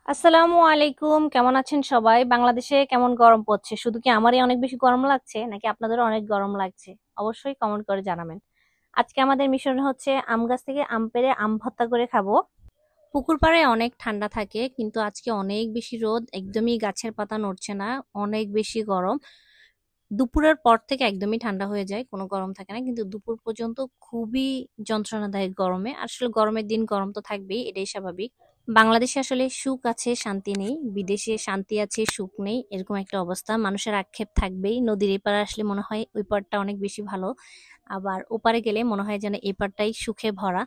আসসালামু আলাইকুম, কেমন আছেন সবাই? বাংলাদেশে কেমন গরম পড়ছে? শুধু কি আমারই অনেক বেশি গরম লাগছে নাকি আপনাদেরও অনেক গরম লাগছে? অবশ্যই কমেন্ট করে জানাবেন। আজকে আমাদের মিশন হচ্ছে আম গাছ থেকে আম পেড়ে আম ভর্তা করে খাবো। পুকুর পাড়ে অনেক ঠান্ডা থাকে, কিন্তু আজকে অনেক বেশি রোদ, একদমই গাছের পাতা নড়ছে না, অনেক বেশি গরম। দুপুরের পর থেকে একদমই ঠান্ডা হয়ে যায়, কোনো গরম থাকে না, কিন্তু দুপুর পর্যন্ত খুবই যন্ত্রণাদায়ক গরমে। আসলে গরমের দিন গরম তো থাকবেই, এটাই স্বাভাবিক। বাংলাদেশে আসলে সুখ আছে শান্তি নেই, বিদেশে শান্তি আছে সুখ নেই, এরকম একটা অবস্থা। মানুষের আক্ষেপ থাকবেই, নদীর এপারে আসলে মনে হয় ওই পারটা অনেক বেশি ভালো, আবার ওপারে গেলে মনে হয় যেন এই পারটাই সুখে ভরা।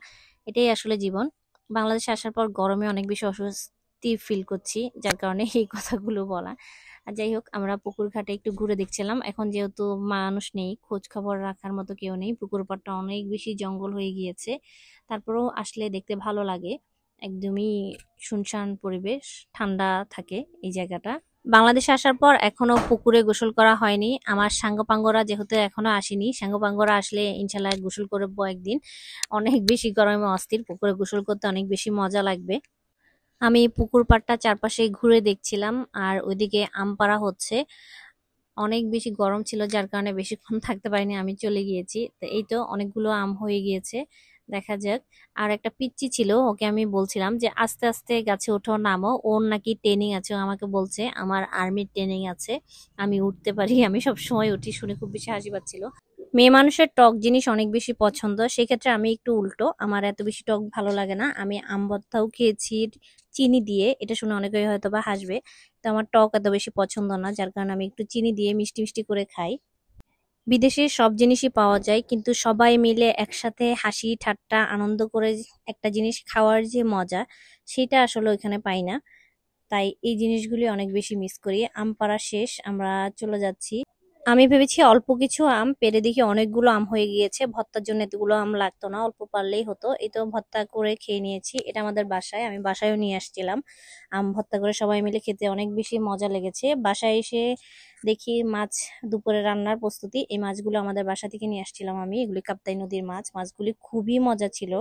এটাই আসলে জীবন। বাংলাদেশে আসার পর গরমে অনেক বেশি অস্বস্তি ফিল করছি, যার কারণে এই কথাগুলো বলা। আর যাই হোক, আমরা পুকুর ঘাটে একটু ঘুরে দেখছিলাম। এখন যেহেতু মানুষ নেই, খোঁজ খবর রাখার মতো কেউ নেই, পুকুর পাড়টা অনেক বেশি জঙ্গল হয়ে গিয়েছে। তারপরেও আসলে দেখতে ভালো লাগে, একদমই শুনশান পরিবেশ, ঠান্ডা থাকে এই জায়গাটা। বাংলাদেশে আসার পর এখনো পুকুরে গোসল করা হয়নি। আমার সাঙ্গপাঙ্গরা যেহেতু এখনো আসেনি, সাঙ্গপাঙ্গরা আসলে ইনশাল্লাহ গোসল করবো একদিন। অনেক বেশি গরমে অস্থির, পুকুরে গোসল করতে অনেক বেশি মজা লাগবে। আমি পুকুর পাড়টা চারপাশে ঘুরে দেখছিলাম, আর ওইদিকে আম পাড়া হচ্ছে। অনেক বেশি গরম ছিল, যার কারণে বেশিক্ষণ থাকতে পারিনি, আমি চলে গিয়েছি। তো এই তো অনেকগুলো আম হয়ে গিয়েছে, দেখা যাক। আর একটা পিচ্চি ছিল, ওকে আমি বলছিলাম যে আস্তে আস্তে গাছে ওঠো, নামো। ওর নাকি ট্রেনিং আছে, ও আমাকে বলছে আমার আর্মির ট্রেনিং আছে, আমি উঠতে পারি, আমি সব সময় উঠি। শুনে খুব বেশি হাসি পাচ্ছিল। মেয়ে মানুষের টক জিনিস অনেক বেশি পছন্দ, সেক্ষেত্রে আমি একটু উল্টো, আমার এত বেশি টক ভালো লাগে না। আমি আম ভর্তাও খেয়েছি চিনি দিয়ে, এটা শুনে অনেকেই হয়তো বা হাসবে, তো আমার টক এত বেশি পছন্দ না, যার কারণে আমি একটু চিনি দিয়ে মিষ্টি মিষ্টি করে খাই। বিদেশে সব জিনিসই পাওয়া যায়, কিন্তু সবাই মিলে একসাথে হাসি ঠাট্টা আনন্দ করে একটা জিনিস খাওয়ার যে মজা, সেটা আসলে ওইখানে পাই না। তাই এই জিনিসগুলি অনেক বেশি মিস করি। আম পাড়া শেষ, আমরা চলে যাচ্ছি। আমি ভেবেছি অল্প কিছু আম পেড়ে, দেখি অনেকগুলো আম হয়ে গিয়েছে। ভর্তার জন্য এতগুলো আম লাগতো না, অল্প পারলেই হতো। এই তো ভর্তা করে খেয়ে নিয়েছি, এটা আমাদের বাসায়, আমি বাসায়ও নিয়ে আসছিলাম। আম ভর্তা করে সবাই মিলে খেতে অনেক বেশি মজা লেগেছে। বাসায় এসে দেখি মাছ, দুপুরে রান্নার প্রস্তুতি। এই মাছগুলো আমাদের বাসা থেকে নিয়ে আসছিলাম আমি, এগুলি কাপ্তাই নদীর মাছ। মাছগুলি খুবই মজা ছিল।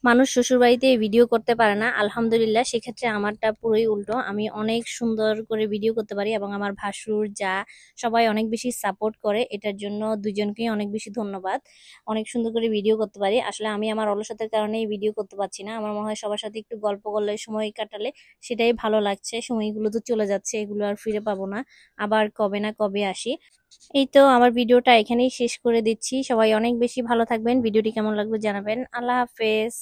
মানুষ শ্বশুরবাড়িতে ভিডিও করতে পারে না, আলহামদুলিল্লাহ সেক্ষেত্রে আমারটা পুরোই উল্টো, আমি অনেক সুন্দর করে ভিডিও করতে পারি, এবং আমার ভাসুর যা সবাই অনেক বেশি সাপোর্ট করে, এটার জন্য দুজনকেই অনেক বেশি ধন্যবাদ। অনেক সুন্দর করে ভিডিও করতে পারি। আসলে আমি আমার অলসতার কারণে ভিডিও করতে পারছি না। আমার মনে হয় সবার সাথে একটু গল্প করলে, সময় কাটালে সেটাই ভালো লাগছে। সময়গুলো তো চলে যাচ্ছে, এগুলো আর ফিরে পাবো না, আবার কবে না কবে আসি। এই তো আমার ভিডিওটা এখানেই শেষ করে দিচ্ছি। সবাই অনেক বেশি ভালো থাকবেন, ভিডিওটি কেমন লাগবে জানাবেন। আল্লাহ হাফেজ।